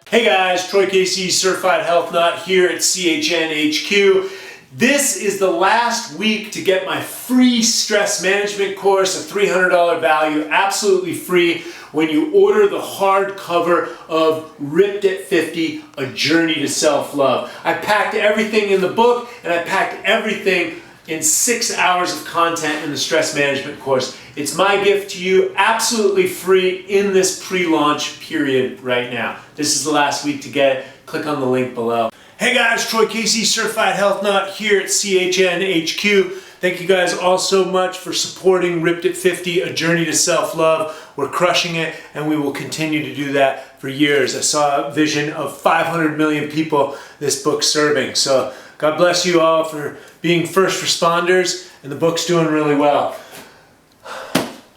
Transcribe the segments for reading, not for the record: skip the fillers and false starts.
Hey guys, Troy Casey, Certified Health Nut here at CHNHQ. This is the last week to get my free stress management course, a $300 value, absolutely free, when you order the hardcover of Ripped at 50, A Journey to Self-Love. I packed everything in the book, and I packed everything in 6 hours of content in the stress management course. It's my gift to you, absolutely free in this pre-launch period right now. This is the last week to get it. Click on the link below. Hey guys, Troy Casey, Certified Health Nut here at CHNHQ. Thank you guys all so much for supporting Ripped at 50, A Journey to Self-Love. We're crushing it, and we will continue to do that for years. I saw a vision of 500 million people this book's serving. So God bless you all for being first responders, and the book's doing really well.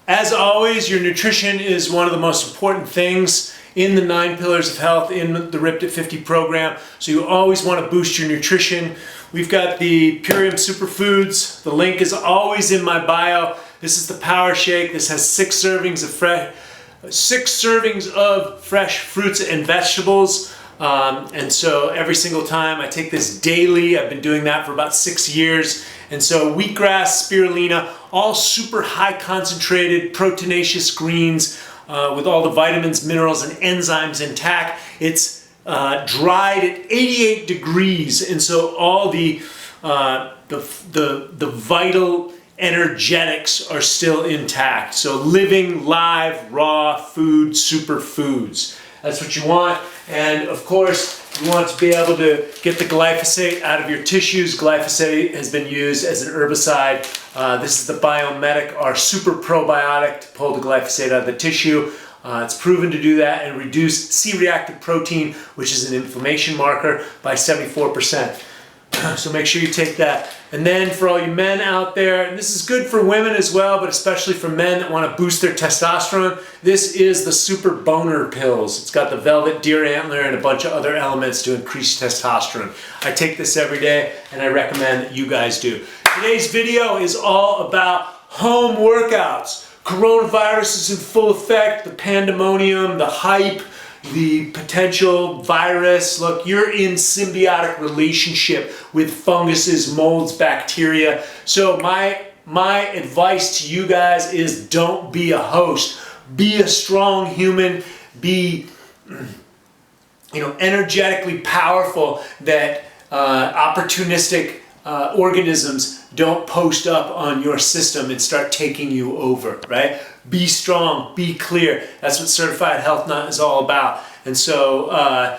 As always, your nutrition is one of the most important things in the 9 pillars of health in the Ripped at 50 program. So you always want to boost your nutrition. We've got the Purium Superfoods. The link is always in my bio. This is the Power Shake. This has 6 servings of fresh fruits and vegetables. And so every single time I take this daily. I've been doing that for about 6 years. And so wheatgrass, spirulina, all super high concentrated proteinaceous greens with all the vitamins, minerals, and enzymes intact. It's dried at 88 degrees, and so all the vital energetics are still intact. So living, live, raw food, superfoods. That's what you want. And of course, you want to be able to get the glyphosate out of your tissues. Glyphosate has been used as an herbicide. This is the Biomedic, our super probiotic, to pull the glyphosate out of the tissue. It's proven to do that and reduce C-reactive protein, which is an inflammation marker, by 74%. So make sure you take that. And then for all you men out there, and this is good for women as well, but especially for men that want to boost their testosterone, this is the Super Boner Pills. It's got the velvet deer antler and a bunch of other elements to increase testosterone. I take this every day, and I recommend that you guys do. Today's video is all about home workouts. Coronavirus is in full effect, the pandemonium, the hype, the potential virus. Look, you're in symbiotic relationship with funguses, molds, bacteria. So my advice to you guys is don't be a host. Be a strong human. Be energetically powerful, that opportunistic organisms don't post up on your system and start taking you over, right? Be strong, be clear. That's what Certified Health Nut is all about. And so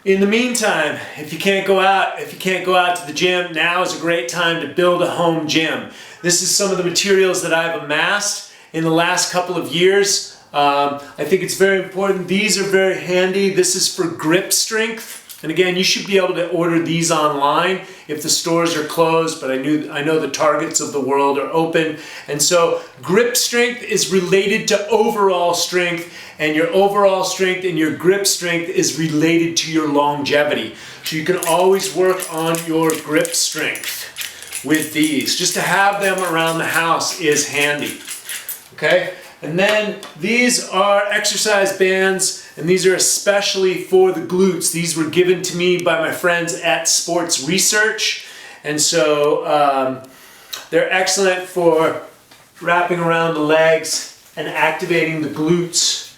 in the meantime, if you can't go out to the gym, now is a great time to build a home gym. This is some of the materials that I've amassed in the last couple of years. I think it's very important. These are very handy. This is for grip strength. And again, you should be able to order these online if the stores are closed, but I know the Targets of the world are open. And so grip strength is related to overall strength, and your overall strength and your grip strength is related to your longevity. So you can always work on your grip strength with these. Just to have them around the house is handy. Okay? And then these are exercise bands, and these are especially for the glutes. These were given to me by my friends at Sports Research, and so they're excellent for wrapping around the legs and activating the glutes.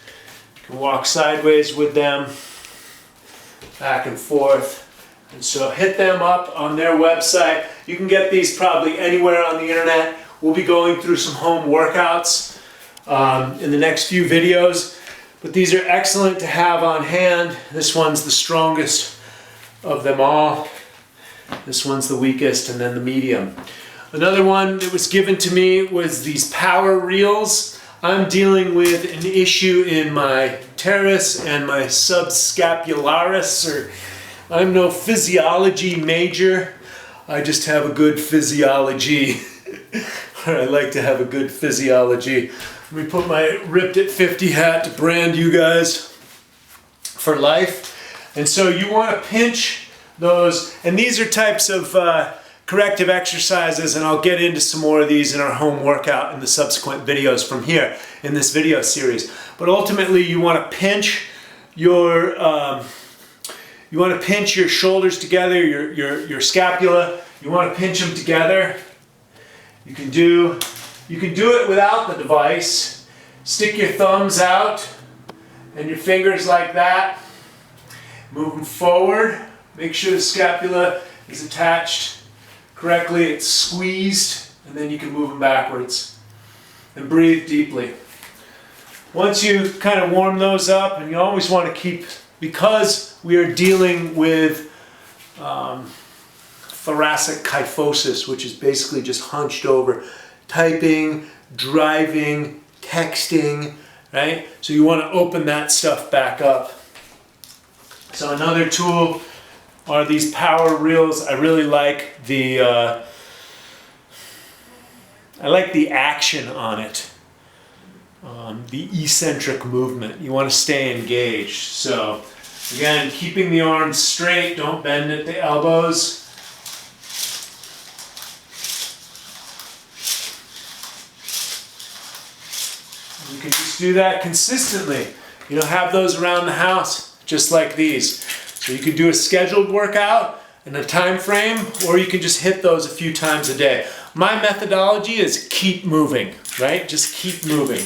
You can walk sideways with them, back and forth. And so hit them up on their website. You can get these probably anywhere on the internet. We'll be going through some home workouts in the next few videos, but these are excellent to have on hand. This one's the strongest of them all. This one's the weakest, and then the medium. Another one that was given to me was these power reels. I'm dealing with an issue in my teres and my subscapularis, I'm no physiology major. I just have a good physiology. I like to have a good physiology. Let me put my Ripped at 50 hat to brand you guys for life. And so you want to pinch those, and these are types of corrective exercises, and I'll get into some more of these in our home workout in the subsequent videos from here in this video series. But ultimately you want to pinch your shoulders together, your scapula. You want to pinch them together. You can do it without the device. Stick your thumbs out and your fingers like that. Move them forward. Make sure the scapula is attached correctly. It's squeezed, and then you can move them backwards. And breathe deeply. Once you kind of warm those up, and you always want to keep, because we are dealing with thoracic kyphosis, which is basically just hunched over, typing, driving, texting, right? So you want to open that stuff back up. So another tool are these power reels. I really like the action on it, the eccentric movement. You want to stay engaged. So again, keeping the arms straight, don't bend at the elbows. You can just do that consistently. You know, have those around the house, just like these. So you can do a scheduled workout in a time frame, or you can just hit those a few times a day. My methodology is keep moving, right? Just keep moving.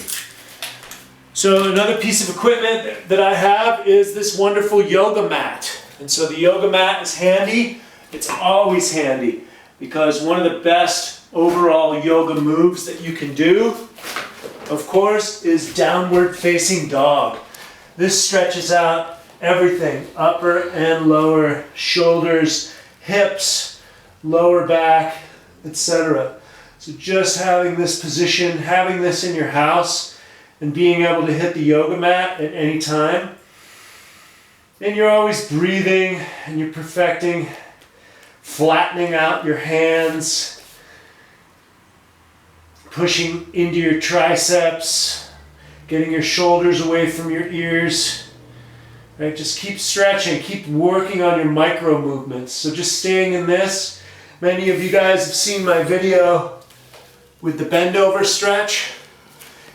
So another piece of equipment that I have is this wonderful yoga mat. And so the yoga mat is handy. It's always handy, because one of the best overall yoga moves that you can do, of course, is downward facing dog. This stretches out everything, upper and lower shoulders, hips, lower back, etc. So just having this position, having this in your house, and being able to hit the yoga mat at any time. And you're always breathing, and you're perfecting, flattening out your hands, pushing into your triceps, getting your shoulders away from your ears. Right? Just keep stretching, keep working on your micro movements. So just staying in this. Many of you guys have seen my video with the bend over stretch.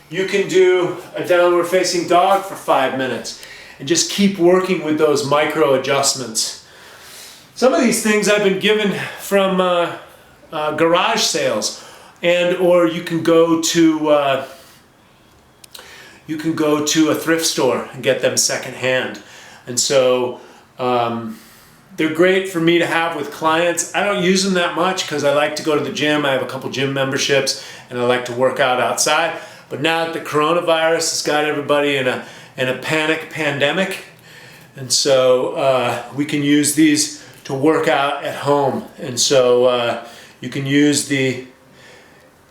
You can do a downward facing dog for 5 minutes and just keep working with those micro adjustments. Some of these things I've been given from garage sales, and or you can go to a thrift store and get them secondhand. And so they're great for me to have with clients. I don't use them that much because I like to go to the gym. I have a couple gym memberships, and I like to work out outside. But now that the coronavirus has got everybody in a panic pandemic, and so we can use these to work out at home. And so you can use the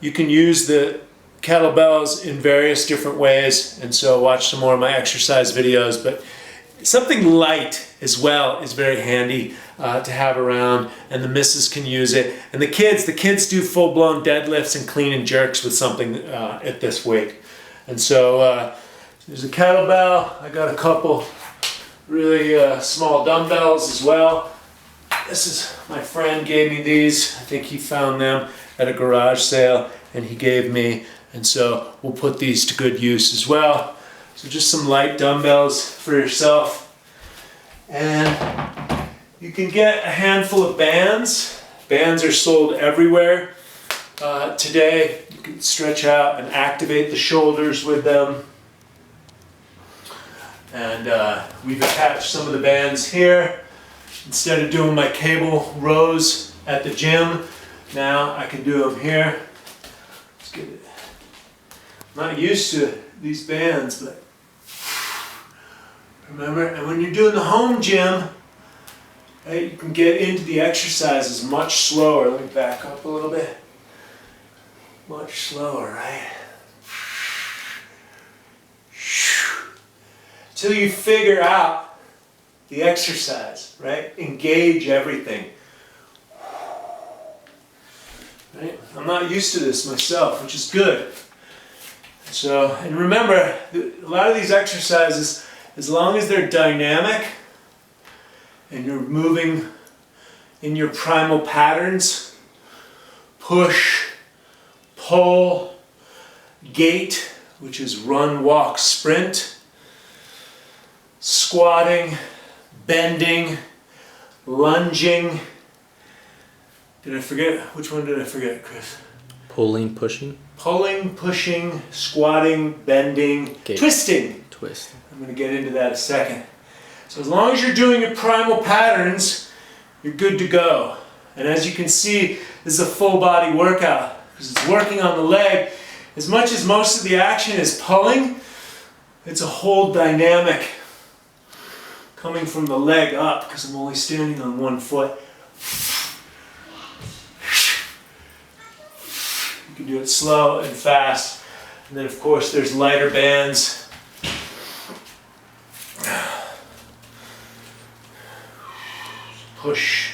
kettlebells in various different ways, and so watch some more of my exercise videos. But something light as well is very handy to have around, and the missus can use it. And the kids do full-blown deadlifts and clean and jerks with something at this weight. And so there's a kettlebell. I got a couple really small dumbbells as well. This is, my friend gave me these. I think he found them at a garage sale, and he gave me. And so we'll put these to good use as well. So just some light dumbbells for yourself. And you can get a handful of bands. Bands are sold everywhere today. You can stretch out and activate the shoulders with them. And we've attached some of the bands here. Instead of doing my cable rows at the gym, now I can do them here. Let's get it. I'm not used to these bands, but remember, and when you're doing the home gym, right, you can get into the exercises much slower. Let me back up a little bit. Much slower, right? Till you figure out the exercise, right? Engage everything. Right? I'm not used to this myself, which is good. So, and remember, a lot of these exercises, as long as they're dynamic, and you're moving in your primal patterns. Push, pull, gait, which is run, walk, sprint. Squatting, bending, lunging. Did I forget? Which one did I forget, Chris? Pulling, pushing. Pulling, pushing, squatting, bending, Gait. twisting. Twist. I'm going to get into that in a second. So as long as you're doing your primal patterns, you're good to go. And as you can see, this is a full body workout because it's working on the leg. As much as most of the action is pulling, it's a whole dynamic coming from the leg up because I'm only standing on one foot. You can do it slow and fast. And then of course there's lighter bands. Push.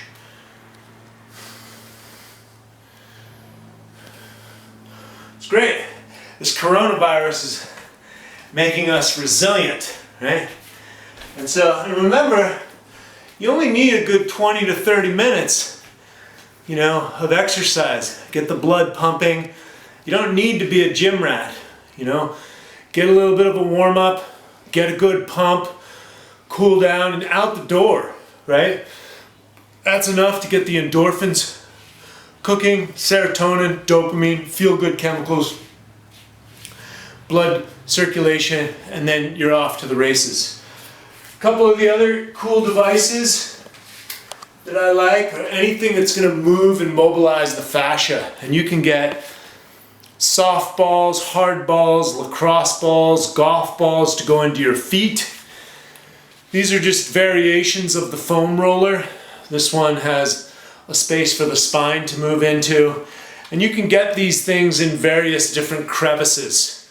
It's great. This coronavirus is making us resilient, right? And so, and remember, you only need a good 20 to 30 minutes, of exercise. Get the blood pumping. You don't need to be a gym rat, Get a little bit of a warm up, get a good pump, cool down, and out the door, right? That's enough to get the endorphins cooking, serotonin, dopamine, feel-good chemicals, blood circulation, and then you're off to the races. A couple of the other cool devices that I like are anything that's going to move and mobilize the fascia. And you can get softballs, hard balls, lacrosse balls, golf balls to go into your feet. These are just variations of the foam roller. This one has a space for the spine to move into. And you can get these things in various different crevices.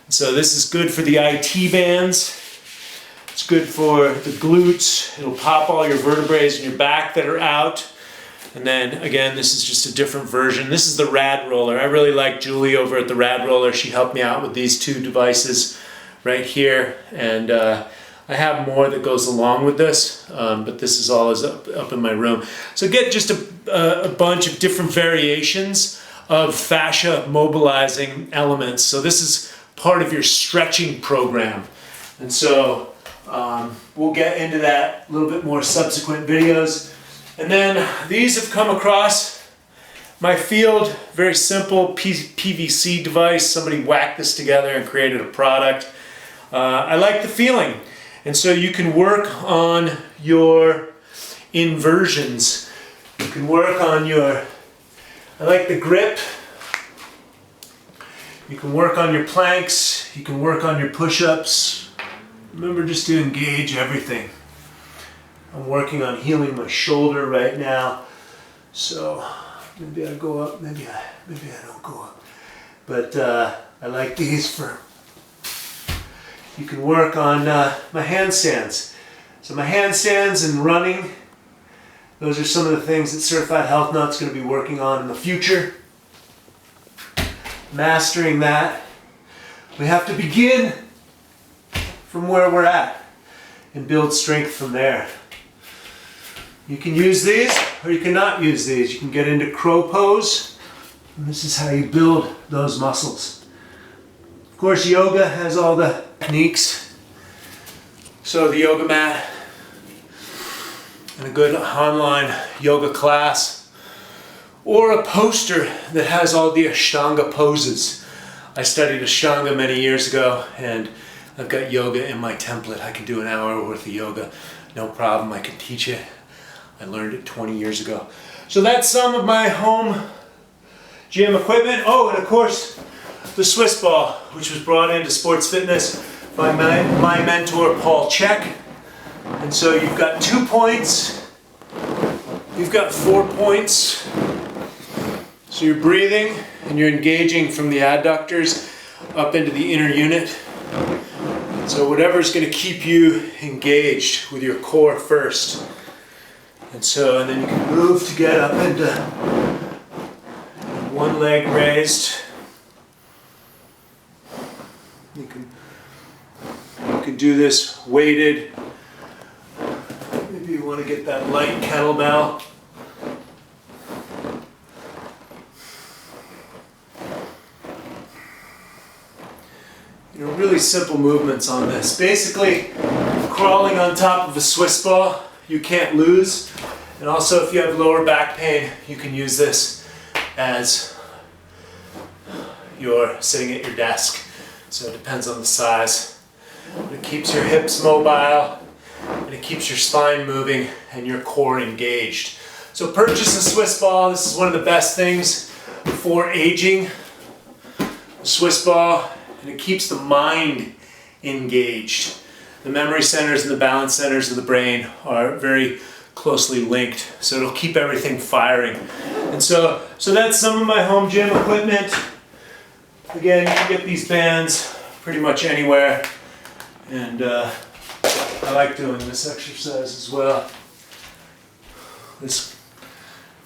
So this is good for the IT bands. It's good for the glutes. It'll pop all your vertebrae in your back that are out. And then again, this is just a different version. This is the Rad Roller. I really like Julie over at the Rad Roller. She helped me out with these two devices right here. And I have more that goes along with this, but this is all up in my room. So get just a bunch of different variations of fascia mobilizing elements. So this is part of your stretching program. And so we'll get into that a little bit more subsequent videos. And then these have come across my field, very simple PVC device. Somebody whacked this together and created a product. I like the feeling. And so you can work on your inversions. You can work on I like the grip. You can work on your planks. You can work on your push-ups. Remember just to engage everything. I'm working on healing my shoulder right now. So maybe I go up, maybe I don't go up. But I like these for, you can work on my handstands. So my handstands and running, those are some of the things that Certified Health Nut's going to be working on in the future. Mastering that. We have to begin from where we're at and build strength from there. You can use these or you cannot use these. You can get into crow pose, and this is how you build those muscles. Of course, yoga has all the techniques. So the yoga mat and a good online yoga class, or a poster that has all the Ashtanga poses. I studied Ashtanga many years ago, and I've got yoga in my template. I can do an hour worth of yoga, no problem. I can teach it. I learned it 20 years ago. So that's some of my home gym equipment. Oh, and of course, the Swiss ball, which was brought into sports fitness by my mentor, Paul Check. And so you've got 2 points. You've got 4 points. So you're breathing and you're engaging from the adductors up into the inner unit. So whatever's going to keep you engaged with your core first. And then you can move to get up into one leg raised. You can do this weighted. Maybe you want to get that light kettlebell. You know, really simple movements on this. Basically, crawling on top of a Swiss ball, you can't lose. And also, if you have lower back pain, you can use this as you're sitting at your desk. So it depends on the size. But it keeps your hips mobile, and it keeps your spine moving and your core engaged. So purchase a Swiss ball. This is one of the best things for aging. A Swiss ball, and it keeps the mind engaged. The memory centers and the balance centers of the brain are very closely linked, so it'll keep everything firing. And so that's some of my home gym equipment. Again, you can get these bands pretty much anywhere, and I like doing this exercise as well. This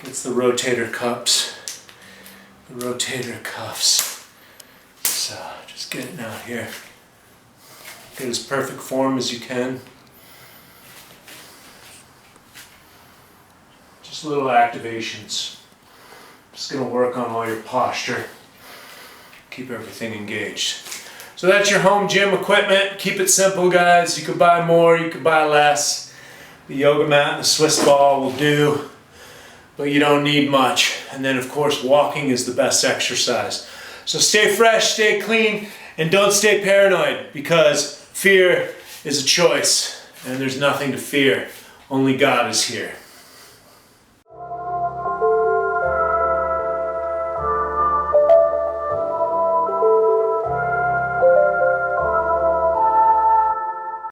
gets the rotator cups, the rotator cuffs. So just getting out here. Get as perfect form as you can. Just little activations. Just gonna work on all your posture. Keep everything engaged. So that's your home gym equipment. Keep it simple, guys. You can buy more, you can buy less. The yoga mat and the Swiss ball will do, but you don't need much. And then of course, walking is the best exercise. So stay fresh, stay clean, and don't stay paranoid, because fear is a choice, and there's nothing to fear. Only God is here.